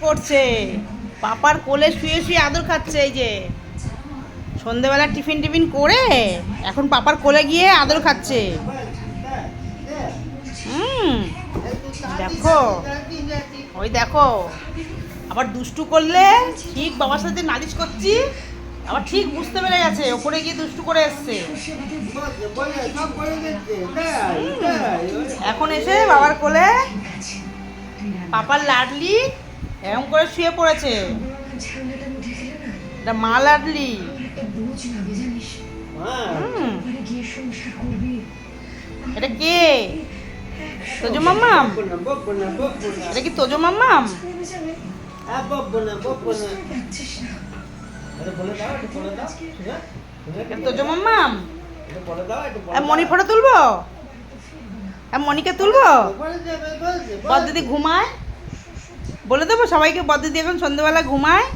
করছে পাপার কোলে শুয়ে শুয়ে আদর খাচ্ছে। এই যে সন্ধেবেলা টিফিন টিফিন করে এখন পাপার কোলে গিয়ে আদর খাচ্ছে। দেখো ওই দেখো আবার দুষ্টু করলে ঠিক বাবার সাথে নালিশ করছি, আবার ঠিক বুঝতে পেরে গেছে ওপরে গিয়ে দুষ্টু করে এসছে। এখন এসে বাবার কোলে পাপার লাডলি এরকম করে শুয়ে পড়েছে। এটা মা লাডলি। এটা কে? তোজো মাম্মাম? এটা কি তোজো মাম্মাম? তোজো মাম্মাম? মনি ফটো তুলবো? মনিকে তুলবো? বড়দিদি ঘুমায়, বলে দেবো সবাইকে বড়দিদি এখন সন্ধ্যেবেলা ঘুমায়।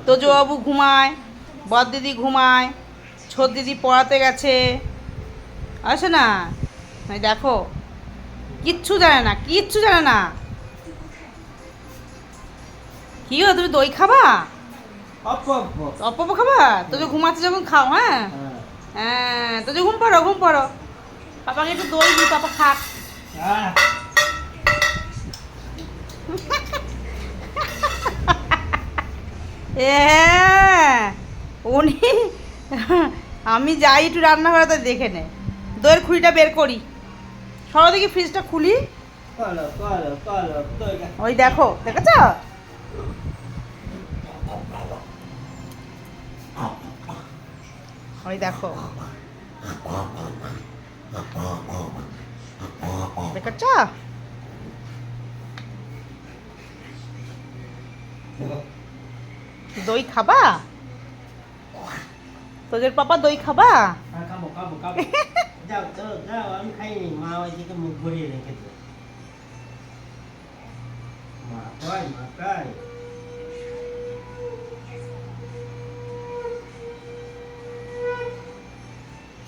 তোজো বাবু ঘুমায়, বড়দিদি ঘুমায়, ছোট দিদি পড়াতে গেছে। আসে না, দেখো কিচ্ছু জানে না, কিচ্ছু জানে না। কি গো তুমি দই খাবা? অপ্প খাবা? তোজো ঘুমাচ্ছে যখন খাও। হ্যাঁ হ্যাঁ, তোজো ঘুম পড়ো, ঘুম পড়ো। পাপাকে একটু দই দিই, পাপা খাক। উনি আমি যাই একটু রান্নাঘরে তো দেখে নে, দইয়ের খুঁড়িটা বের করি। সরো দেখি ফ্রিজটা খুলি। ওই দেখো, দেখেছ? ওই দেখো, দেখেছ? দই খাবা? তোদের পাপা দই খাবা? আমি খাইনি, মা ওইদিকে মুখ ঘুরিয়ে রেখেছে। মা খাই।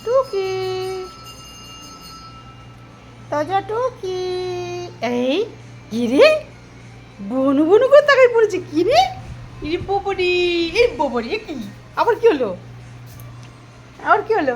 টুকি, তোজো টুকি। এই কিরে বনু বনু করে তাকাই পড়েছে। কিরে ইরে পোপড়ি, এই পোপড়ি কি আবার কি হলো? আবার কি হলো?